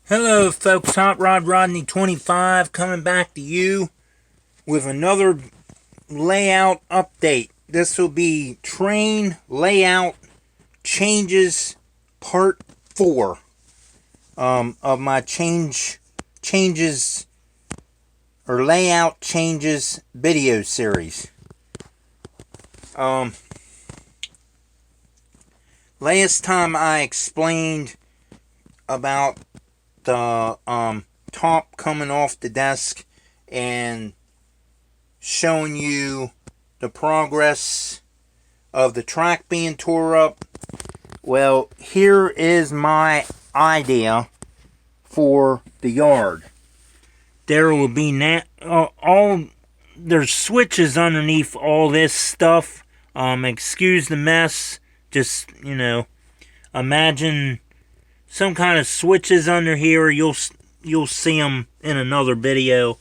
Hello folks, Hot Rod Rodney 25 coming back to you with another layout update. This will be train layout changes part 4 of my changes or layout changes video series. Last time I explained about the top coming off the desk and showing you the progress of the track being tore up. Well, here is my idea for the yard. There will be there's switches underneath all this stuff. Excuse the mess. Just, imagine some kind of switches under here. You'll see them in another video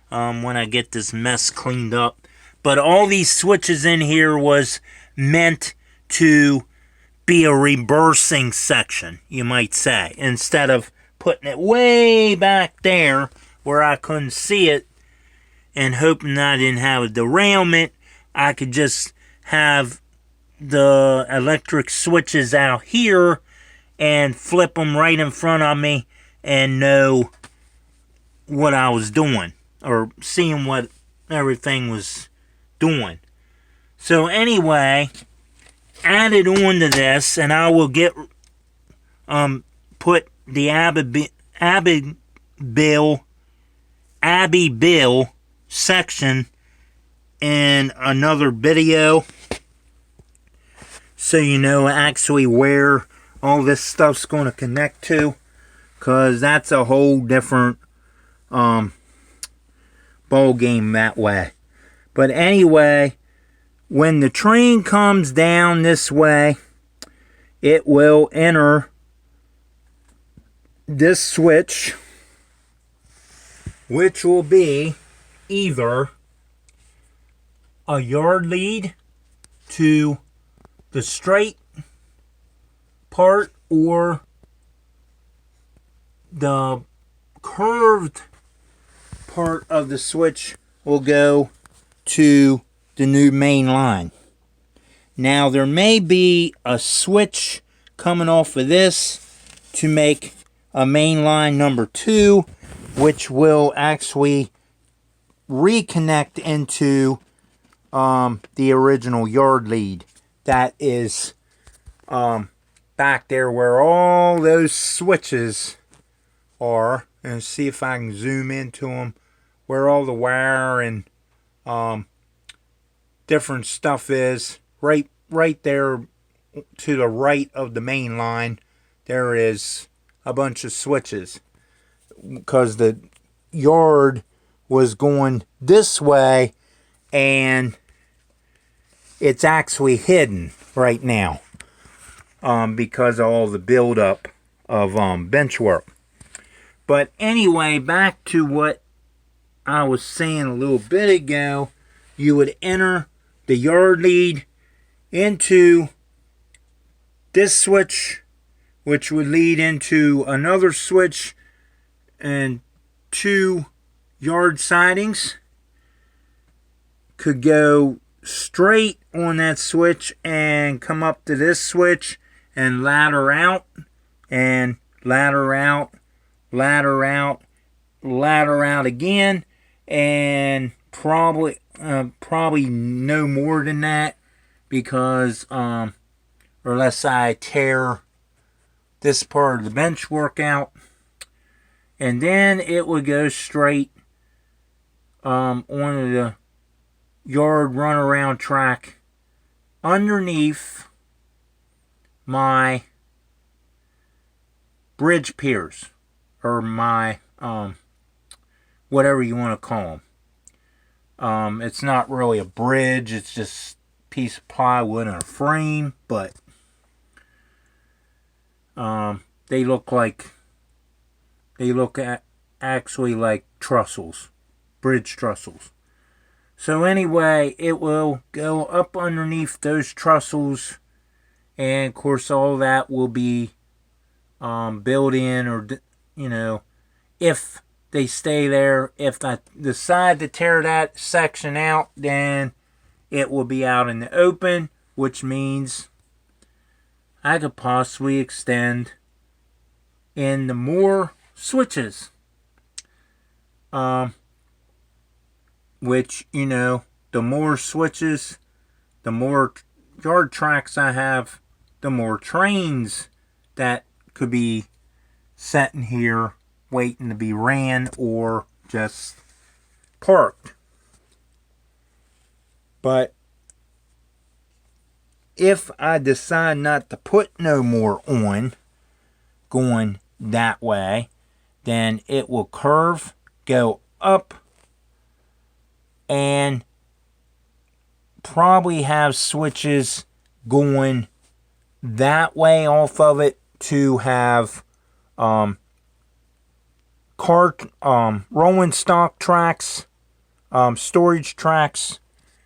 when I get this mess cleaned up. But all these switches in here was meant to be a reversing section, you might say, instead of putting it way back there where I couldn't see it and hoping I didn't have a derailment. I could just have the electric switches out here and flip them right in front of me and know what I was doing, or seeing what everything was doing. So anyway, added on to this, and I will get put the Abbey Bill section in another video, so you know actually where all this stuff's going to connect to, because that's a whole different ball game that way. But anyway, when the train comes down this way, it will enter this switch, which will be either a yard lead to the straight part or the curved part of the switch will go to the new main line. Now there may be a switch coming off of this to make a main line number 2, which will actually reconnect into the original yard lead that is back there where all those switches are, and see if I can zoom into them, where all the wire and different stuff is. Right there to the right of the main line, there is a bunch of switches, because the yard was going this way and it's actually hidden right now because of all the buildup of bench work. But anyway, back to what I was saying a little bit ago. You would enter the yard lead into this switch, which would lead into another switch and 2 yard sidings. Could go straight on that switch and come up to this switch and ladder out and ladder out, ladder out, ladder out again, and probably no more than that, because unless I tear this part of the bench work out, and then it would go straight onto the yard runaround track underneath my bridge piers, or my whatever you want to call them. It's not really a bridge, it's just a piece of plywood and a frame, but they look actually like trussels, bridge trussels. So anyway, it will go up underneath those trussels, and of course all that will be built in or you know, if they stay there. If I decide to tear that section out, then it will be out in the open, which means I could possibly extend in more switches. Which, you know, the more switches, the more yard tracks I have, the more trains that could be sitting here waiting to be ran or just parked. But if I decide not to put no more on going that way, then it will curve, go up, and probably have switches going that way off of it to have rolling stock tracks, storage tracks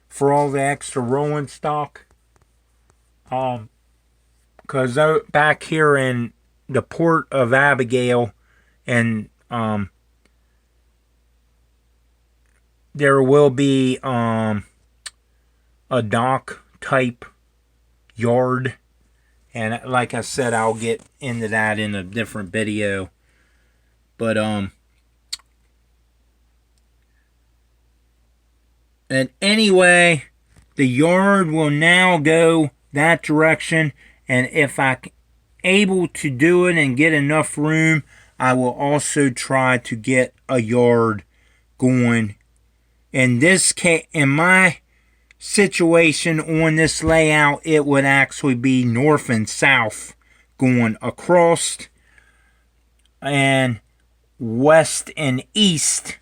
for all the extra rolling stock. Because back here in the Port of Abigail, and there will be a dock type yard, and like I said, I'll get into that in a different video. But and anyway, the yard will now go that direction, and if I'm able to do it and get enough room, I will also try to get a yard going. In this case, in my situation on this layout, it would actually be north and south going across, and west and east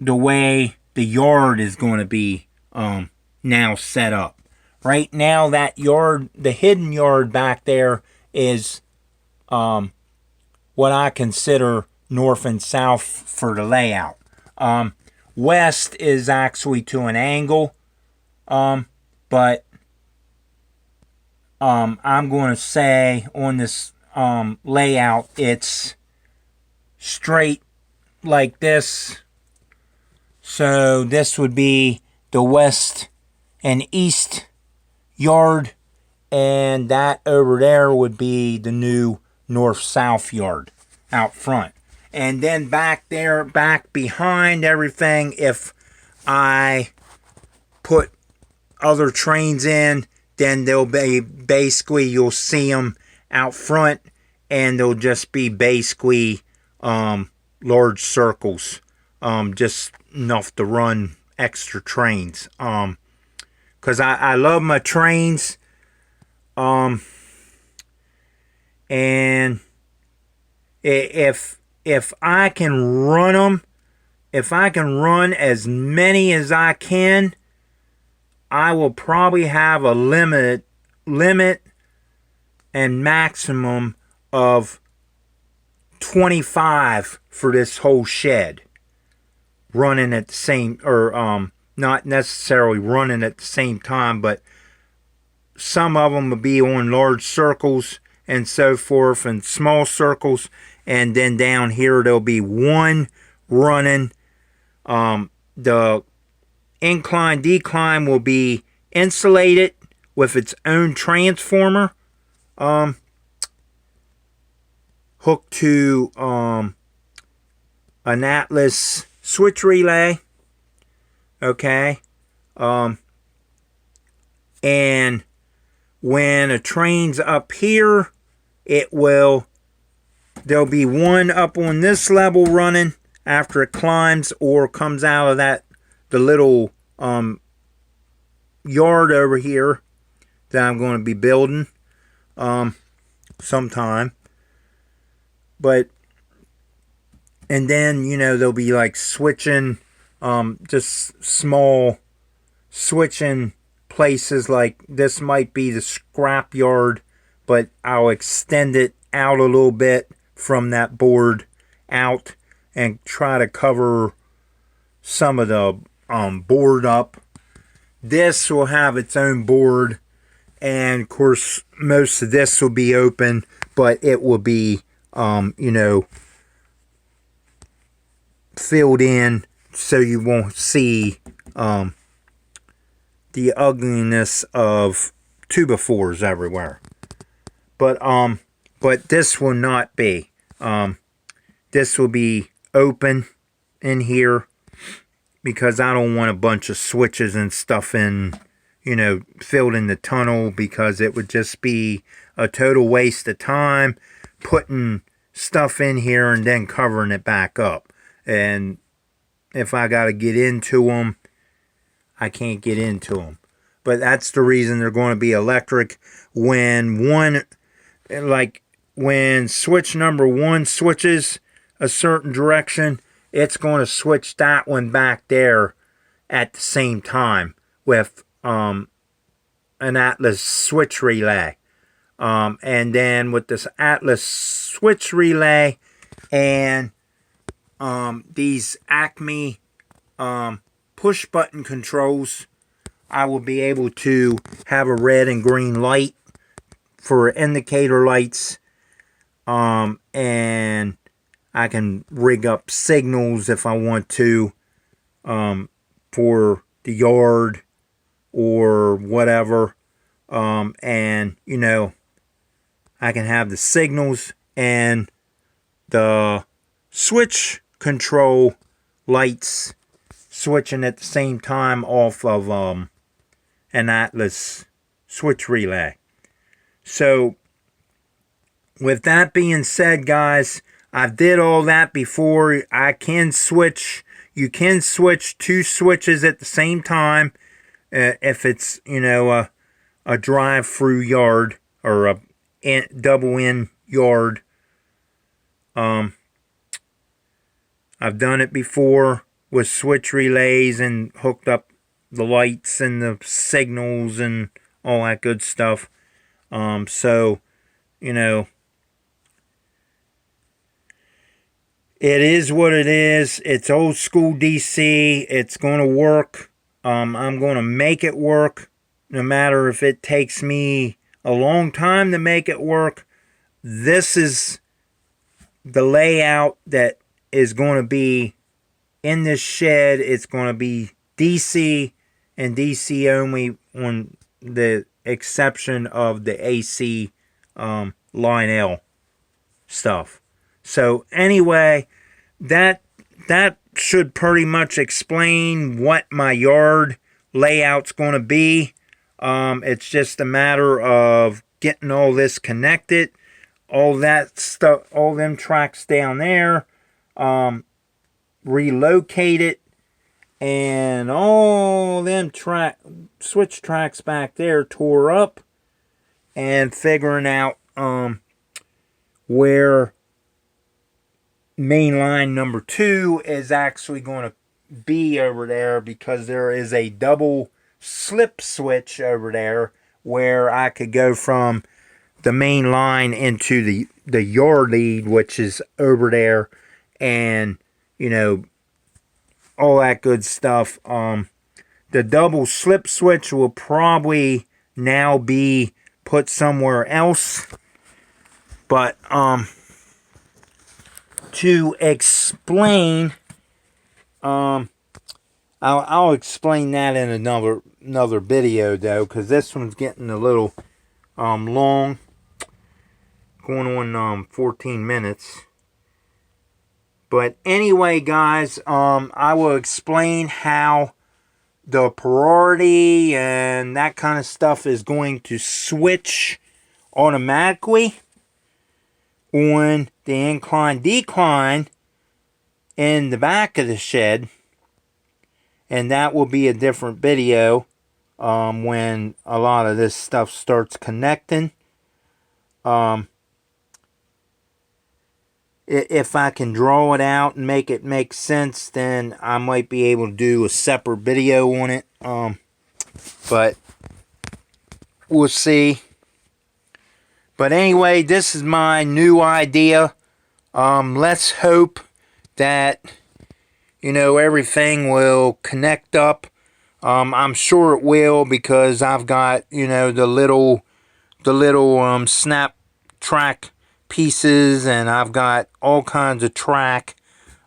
the way the yard is going to be now set up. Right now, that yard, the hidden yard back there, is what I consider north and south for the layout. West is actually to an angle, but I'm going to say on this layout, it's straight like this. So this would be the west and east yard, and that over there would be the new north-south yard out front. And then back there, back behind everything, if I put other trains in, then they'll be basically, you'll see them out front, and they'll just be basically large circles, just enough to run extra trains. Because I love my trains, and if I can run them, if I can run as many as I can, I will probably have a limit and maximum of 25 for this whole shed. Running at the same, or not necessarily running at the same time, but some of them will be on large circles and so forth, and small circles, and then down here there'll be one running. The incline decline will be insulated with its own transformer, hooked to an Atlas switch relay. Okay, and when a train's up here, there'll be one up on this level running after it climbs or comes out of the little yard over here that I'm going to be building sometime. But, and then, you know, there'll be like switching, just small switching places, like this might be the scrap yard, but I'll extend it out a little bit from that board out and try to cover some of the board up. This will have its own board, and of course most of this will be open, but it will be you know, filled in so you won't see the ugliness of 2x4s everywhere. But this will not be. This will be open in here because I don't want a bunch of switches and stuff in, you know, filled in the tunnel, because it would just be a total waste of time putting stuff in here and then covering it back up. And if I got to get into them, I can't get into them. But that's the reason they're going to be electric. When switch number 1 switches a certain direction, it's going to switch that one back there at the same time with an Atlas switch relay. And then with this Atlas switch relay and these Acme push button controls, I will be able to have a red and green light for indicator lights, and I can rig up signals if I want to, for the yard or whatever, and you know, I can have the signals and the switch control lights switching at the same time off of an Atlas switch relay. So with that being said, guys, I did all that before. I can switch. You can switch 2 switches at the same time if it's, you know, a drive-through yard or a double-in yard. I've done it before with switch relays and hooked up the lights and the signals and all that good stuff. So, you know, it is what it is. It's old school DC. It's going to work. I'm going to make it work, no matter if it takes me a long time to make it work. This is the layout that is going to be in this shed. It's going to be DC and DC only, on the exception of the AC line L stuff. So anyway, that should pretty much explain what my yard layout's going to be. It's just a matter of getting all this connected, all that stuff, all them tracks down there, relocated, and all them switch tracks back there tore up, and figuring out where main line number 2 is actually going to be over there, because there is a double slip switch over there where I could go from the main line into the yard lead, which is over there, and you know, all that good stuff. The double slip switch will probably now be put somewhere else, but to explain, I'll explain that in another video though, because this one's getting a little long, going on 14 minutes. But anyway, guys, I will explain how the priority and that kind of stuff is going to switch automatically on the incline decline in the back of the shed, and that will be a different video when a lot of this stuff starts connecting. If I can draw it out and make it make sense, then I might be able to do a separate video on it, but we'll see. But anyway, this is my new idea. Let's hope that, you know, everything will connect up. I'm sure it will, because I've got, you know, the little snap track pieces, and I've got all kinds of track.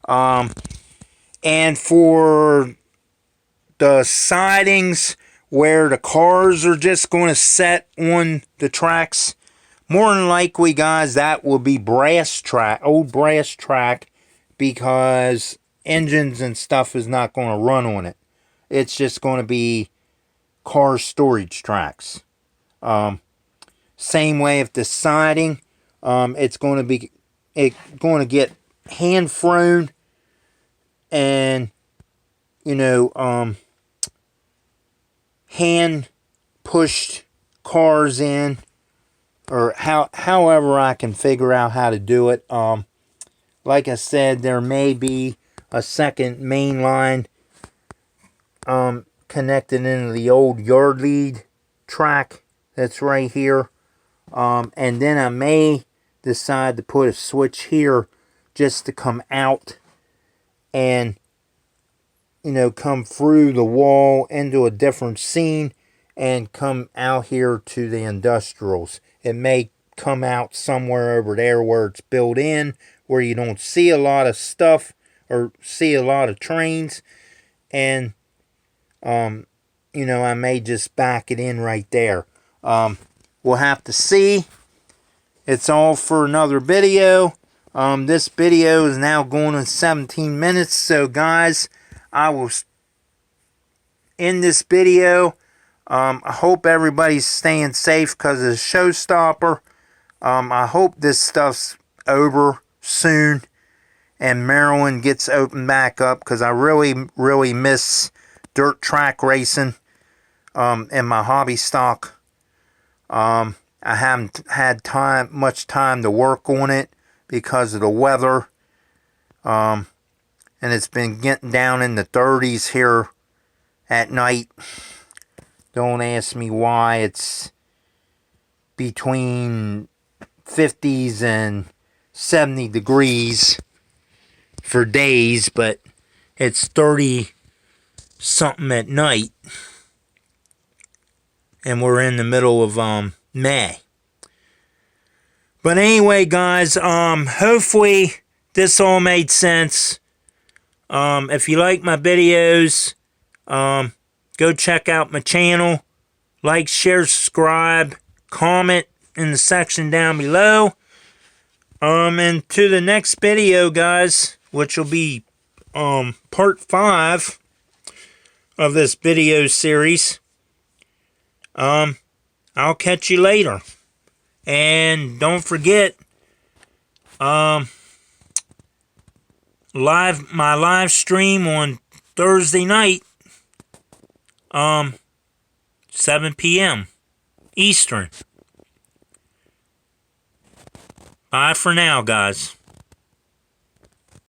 And for the sidings where the cars are just going to set on the tracks, more than likely, guys, that will be brass track, old brass track, because engines and stuff is not going to run on it. It's just going to be car storage tracks. Same way if the siding, it's going to get hand thrown, and hand pushed cars in, or however I can figure out how to do it. Like I said, there may be a second main line connected into the old yard lead track that's right here. And then I may decide to put a switch here just to come out and come through the wall into a different scene and come out here to the industrials. It may come out somewhere over there where it's built in, where you don't see a lot of stuff or see a lot of trains, and I may just back it in right there. We'll have to see. It's all for another video. This video is now going on 17 minutes, so guys, I will end this video. I hope everybody's staying safe because it's a showstopper. I hope this stuff's over soon and Maryland gets opened back up, because I really miss dirt track racing in my hobby stock. I haven't had much time to work on it because of the weather. And it's been getting down in the 30s here at night. Don't ask me why. It's between 50s and 70 degrees for days, but it's 30 something at night. And we're in the middle of May. But anyway, guys, hopefully this all made sense. If you like my videos, go check out my channel. Like, share, subscribe, comment in the section down below. And to the next video, guys, which will be part 5 of this video series. I'll catch you later. And don't forget, my live stream on Thursday night, 7 p.m. Eastern. Bye for now, guys.